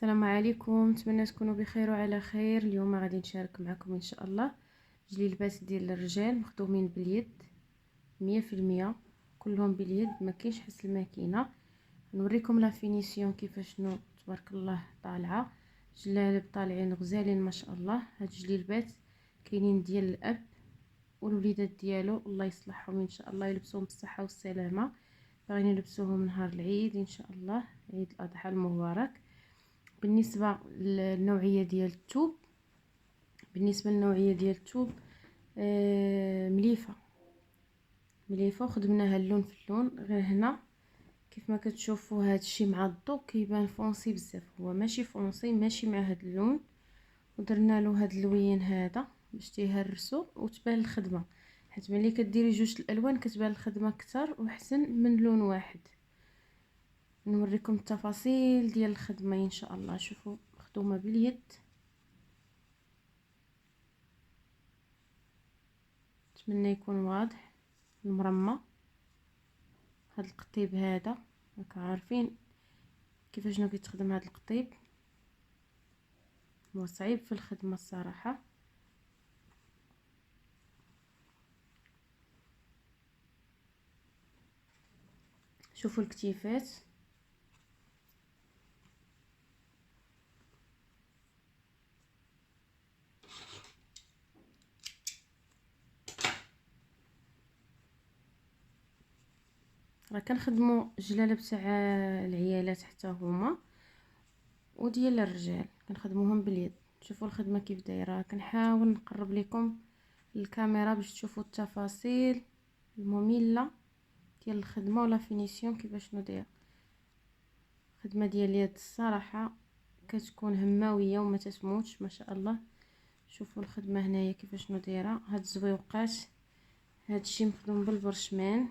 السلام عليكم، نتمنى تكونوا بخير وعلى خير. اليوم غادي نشارك معكم ان شاء الله جليلبات ديال الرجال مخدومين باليد 100%، كلهم باليد، ما كاينش حس الماكينه. نوريكم لا فينيسيون كيفاش تبارك الله طالعه. جلالب طالعين غزالين ما شاء الله. هاد الجليلبات كاينين ديال الاب والوليدات ديالو، الله يصلحهم ان شاء الله، يلبسوهم بالصحه والسلامه. باغيين نلبسوهم نهار العيد ان شاء الله، عيد الاضحى المبارك. بالنسبه للنوعيه ديال الثوب، مليفه وخدمناها اللون في اللون. غير هنا كيف ما كتشوفوا هذا الشيء مع الضوء كيبان فونسي بزاف، هو ماشي فونسي، ماشي مع هذا اللون. ودرنا له هذا اللوين هذا باش تيهرسوا وتبان الخدمه، حيت ملي كديري جوج الالوان كتبان الخدمه اكثر واحسن من لون واحد. نوريكم التفاصيل ديال الخدمه ان شاء الله. شوفوا مخدومه باليد، نتمنى يكون واضح المرمى. هذا القطيب هذا راك عارفين كيفاش كيتخدم هذا القطيب، هو صعيب في الخدمه الصراحه. شوفوا الكتيفات، راه كنخدموا الجلاله تاع العيالات حتى هما وديال الرجال كنخدموهم باليد. شوفوا الخدمه كيف دايره، كنحاول نقرب لكم الكاميرا باش تشوفوا التفاصيل الممله ديال الخدمه ولا فينيسيون كيفاش دايره. خدمه ديال اليد الصراحه كتكون هماويه وما تتموتش ما شاء الله. شوفوا الخدمه هنايا كيفاش دايره. هاد الزويوقات هاد الشيء مخدوم بالبرشمان.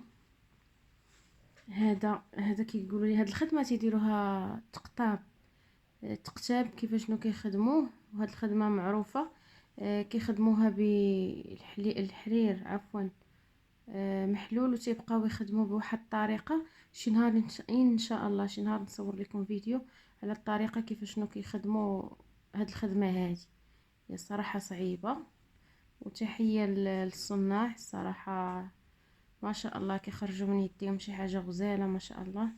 هذا كيقولوا لي هاد الخدمه تيديروها تقتاب كيفاش كيخدموه. وهاد الخدمه معروفه، كيخدموها بالحرير عفوا، محلول، وتيبقاو يخدموا بواحد الطريقه. شي نهار ان شاء الله شي نهار نصور لكم فيديو على الطريقه كيفاش كيخدموا هاد الخدمه هذه. هي الصراحه صعيبه، وتحيه للصناع الصراحه ما شاء الله، كيخرجوا من يديهم شي حاجه غزاله ما شاء الله.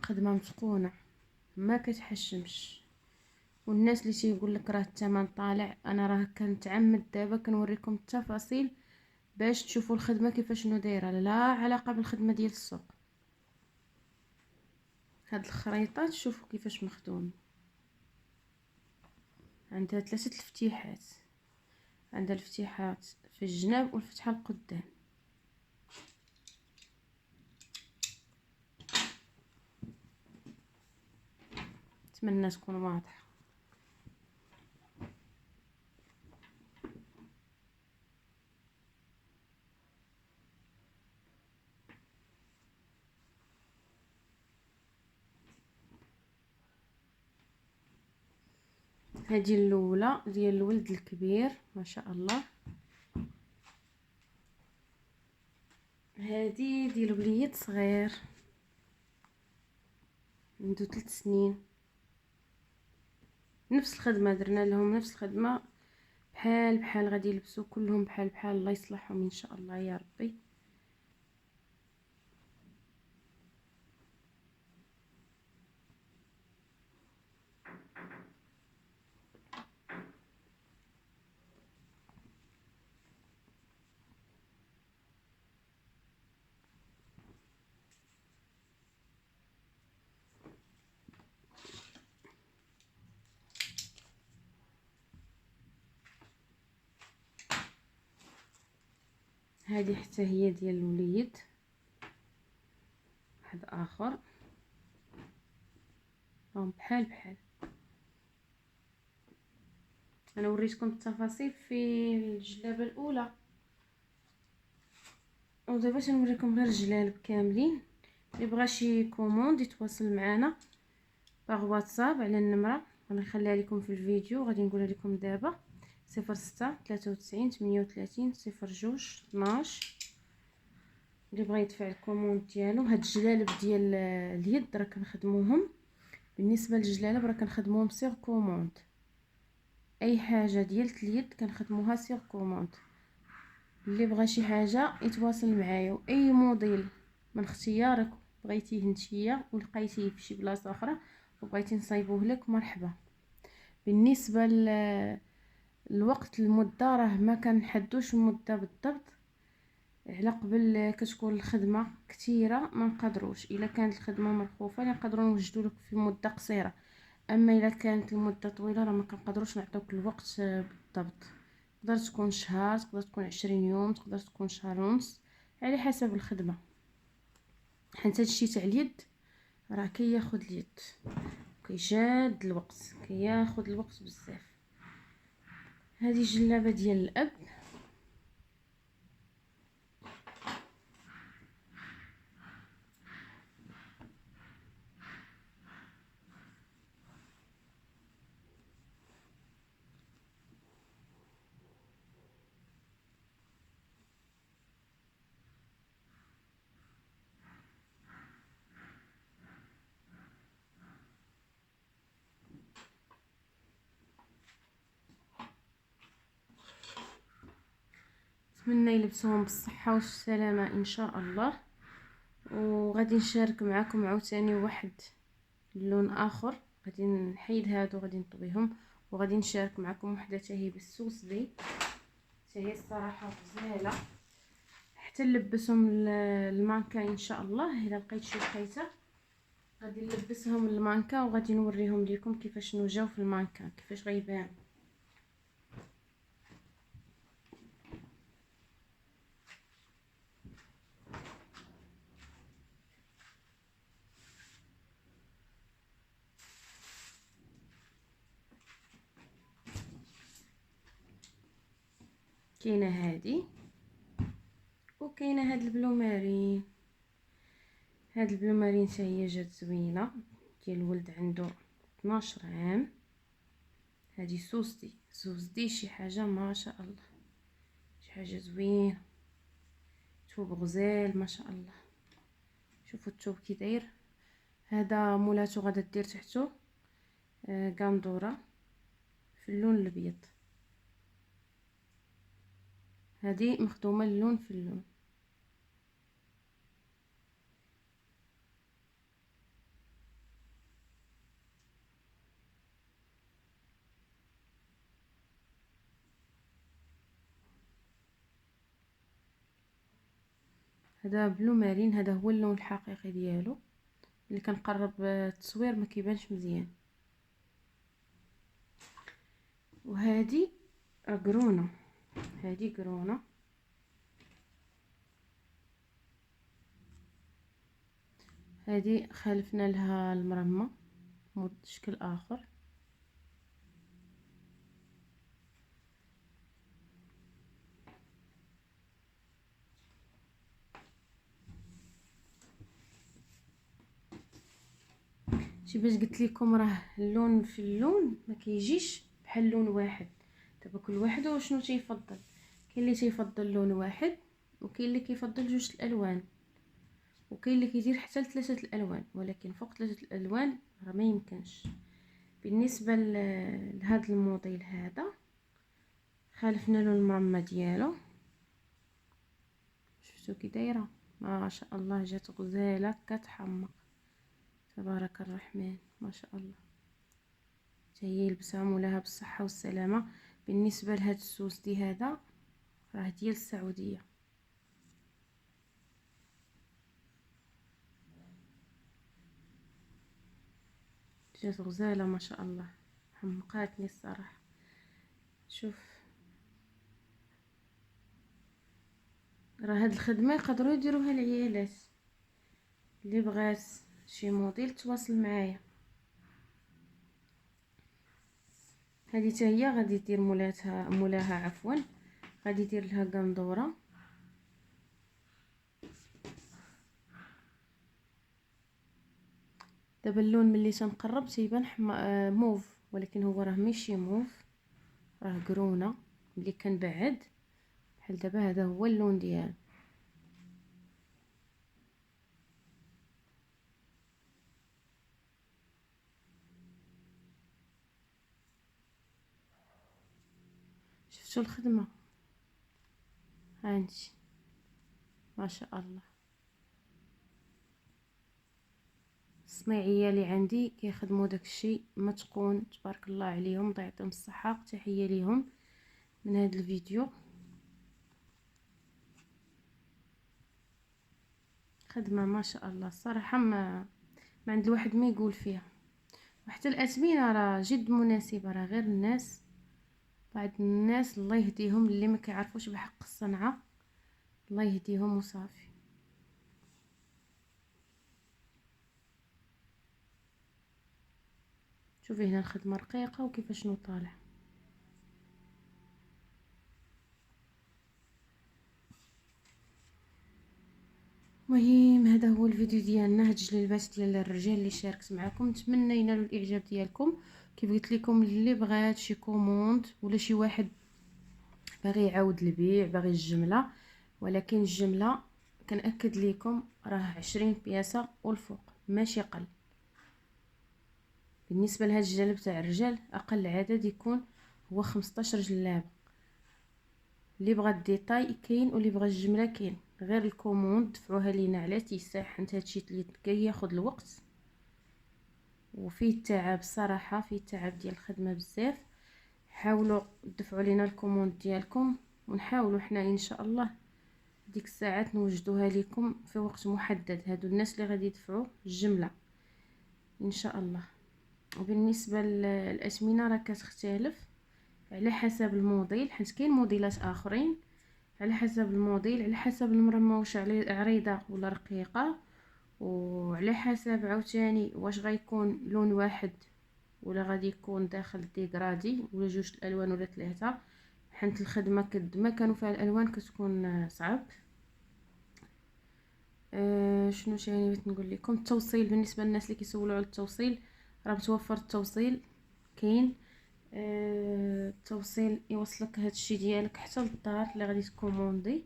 خدمه متقونه ما كتحشمش. والناس اللي تيقول لك راه الثمن طالع، انا راه كنتعمد دابا كنوريكم التفاصيل باش تشوفوا الخدمه كيفاش دايره، لا علاقه بالخدمه ديال السوق. هاد الخريطات شوفوا كيفاش مخدوم، عندها 3 الفتيحات، عندها الفتيحات في الجناب والفتحه القدام. اتمنى تكون واضحه. هذه الاولى ديال الولد الكبير ما شاء الله. هذه ديال وليد صغير عنده 3 سنين. نفس الخدمه درنا لهم، نفس الخدمه بحال غادي يلبسوا كلهم بحال الله يصلحهم ان شاء الله يا ربي. هذه حتى هي ديال الوليد، واحد اخر راهم بحال. انا وريتكم التفاصيل في الجلابه الاولى، ودابا تنوريكم غير الجلالب كاملين. اللي بغى شي كوموند يتواصل معنا باغ واتساب على النمره غنخليها لكم في الفيديو، غادي نقولها لكم دابا: 06 93 38 02 12. اللي بغى يدفع الكوموند ديالو. هاد الجلالب ديال اليد راه كنخدموهم بالنسبه للجلالب راه كنخدموهم سيغ كوموند، اي حاجه ديال اليد كنخدموها سيغ كوموند. اللي بغى شي حاجه يتواصل معايا، واي موديل من اختيارك بغيتيه نتيا ولقيتيه في شي بلاصه اخرى وبغيتي نصايبوه لك مرحبا. بالنسبه للوقت المده راه ما كنحدوش المده بالضبط، على قبل كتكون الخدمه كثيره ما نقدروش. الا كانت الخدمه مرخوفه نقدروا نوجدوا لك في مده قصيره، اما الا كانت المده طويله راه ما كنقدروش نعطوك الوقت بالضبط. تقدر تكون شهر، تقدر تكون 20 يوم، تقدر تكون شهر ونص، على حسب الخدمه. حيت هادشي تاع اليد راه كياخد اليد، كيشاد الوقت، كياخد الوقت بزاف. هذه جلابه ديال الاب. نتمنى يلبسوهم بالصحه والسلامه ان شاء الله. وغادي نشارك معكم عاوتاني واحد اللون اخر، غادي نحيد هادو غادي نطويهم، وغادي نشارك معكم وحده حتى هي بالسوسبي، حتى هي الصراحه غزاله. حتى نلبسهم المانكا ان شاء الله. الا لقيت شي لقيته غادي نلبسهم المانكا وغادي نوريهم لكم كيفاش نوجاو في المانكا، كيفاش غيبان. كاينه هذه وكاينه هاد البلو مارين. هاد البلو مارين حتى هي جات زوينه، ديال الولد عنده 12 عام. هذه سوسدي شي حاجه ما شاء الله، شي حاجه زوين، ثوب غزال ما شاء الله. شوفوا الثوب كي داير. هذا مولاتو غادا دير تحتو غندوره في اللون الابيض. هذه مخدومه اللون في اللون. هذا بلو مارين، هذا هو اللون الحقيقي ديالو. اللي كنقرب التصوير ما كيبانش مزيان. وهذه قرونه، هذه قرونه. هذه خالفنا لها المرمى شكل اخر. شي باش قلت لكم راه اللون في اللون ما كيجيش بحال لون واحد. دابا كل واحد وشنو تيفضل. كاين اللي تيفضل لون واحد، وكاين اللي كيفضل جوج الالوان، وكاين اللي كيدير حتى لثلاثه الالوان، ولكن فوق ثلاثه الالوان راه ما يمكنش. بالنسبه لهذا الموديل هذا خالفنا له المرمى ديالو. شفتوا كي دايره ما شاء الله، جات غزاله كتحمق تبارك الرحمن ما شاء الله. حتى هي يلبسها مولاها بالصحه والسلامه. بالنسبه لهاد السوس دي هذا راه ديال السعوديه. جات غزاله ما شاء الله، حمقاتني الصراحه. شوف راه هاد الخدمه يقدروا يديروها العيالات. اللي بغات شي موديل تواصل معايا. هذه حتى هي غادي دير مولاها عفوا، غادي دير لها قندوره. دابا اللون ملي تنقرب تيبان موف، ولكن هو راه ماشي موف، راه قرونه. ملي كنبعد بحال دابا هذا هو اللون ديالو. شفتوا الخدمه هانتي ما شاء الله. الصناعيه اللي عندي كيخدموا داكشي متقون تبارك الله عليهم، الله يعطيهم الصحه. تحيه ليهم من هذا الفيديو. خدمه ما شاء الله الصراحه ما عند الواحد ما يقول فيها. وحتى الاثمنه راه جد مناسبه، راه غير الناس بعض الناس الله يهديهم اللي ما كيعرفوش بحق الصنعه، الله يهديهم وصافي. شوفي هنا الخدمه رقيقه وكيفاش طالع. المهم هذا هو الفيديو ديالنا، هاد الجلبات ديال الرجال اللي شاركت معكم، نتمنى ينالوا الاعجاب ديالكم. كيف قلت لكم اللي بغات شي كوموند ولا شي واحد باغي يعاود البيع باغي الجمله، ولكن الجمله كنأكد لكم راه 20 بياسه والفوق ماشي قل. بالنسبه لهاد الجلب تاع الرجال اقل عدد يكون هو 15 جلابه. اللي بغى الديتاي كاين واللي بغى الجمله كاين، غير الكوموند دفعوها لينا على تيساح، حيت هادشي اللي كياخذ الوقت وفيه التعب الصراحه، فيه التعب ديال الخدمه بزاف. حاولوا دفعوا لينا الكوموند ديالكم ونحاولوا حنا ان شاء الله ديك الساعات نوجدوها لكم في وقت محدد، هادو الناس اللي غادي يدفعوا الجمله ان شاء الله. وبالنسبه للاثمنه راه كتختلف على حسب الموديل، حيت كاين موديلات اخرين على حسب الموديل، على حسب المرمى واش عريضه ولا رقيقه، وعلى حسب عاوتاني واش غيكون لون واحد ولا غادي يكون داخل ديغرادي ولا جوج الالوان ولا ثلاثه. حنت الخدمه ما كانوا فيها الالوان كتكون صعب. شنو ثاني بغيت نقول لكم؟ التوصيل بالنسبه للناس اللي كيسولوا على التوصيل، راه متوفر التوصيل كاين. التوصيل يوصلك هادشي ديالك حتى للدار اللي غادي تكوموندي.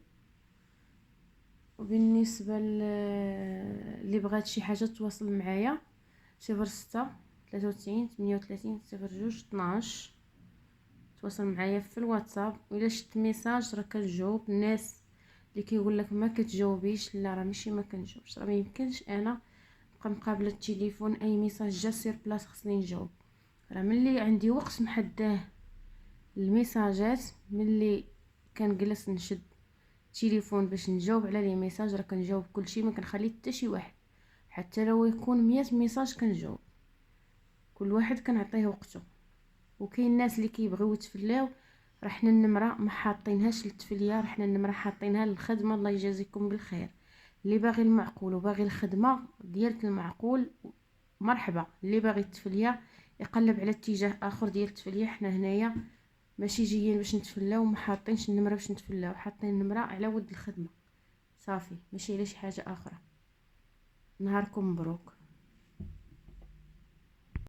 وبالنسبه اللي بغات شي حاجه تواصل معايا 06 93 38 02 12، تواصل معايا في الواتساب. الا شفت ميساج راه كنجاوب. الناس اللي كيقول لك ما كتجاوبيش، لا راه ماشي ما كنجاوبش، راه ما يمكنش انا نبقى مقابله التليفون اي ميساج جا سير بلاص خصني نجاوب. راه ملي عندي وقت محداه الميساجات، ملي كنجلس نشد التليفون باش نجاوب على لي ميساج راه كنجاوب كلشي، ما كنخلي حتى شي واحد حتى لو يكون 100 ميساج كنجاوب. كل واحد كنعطيه وقته. وكاين الناس اللي كيبغيو يتفلاو، راه حنا النمره ما حاطينهاش للتفليه، راه حنا النمره حاطينها للخدمه. الله يجازيكم بالخير. اللي باغي المعقول وباغي الخدمه ديال المعقول مرحبا، اللي باغي التفليه يقلب على اتجاه اخر ديال التفليه. حنا هنايا ماشي جايين باش نتفلاو وما حاطينش النمره باش نتفلاو، حاطين النمره على ود الخدمه صافي، ماشي على شي حاجه اخرى. نهاركم مبروك.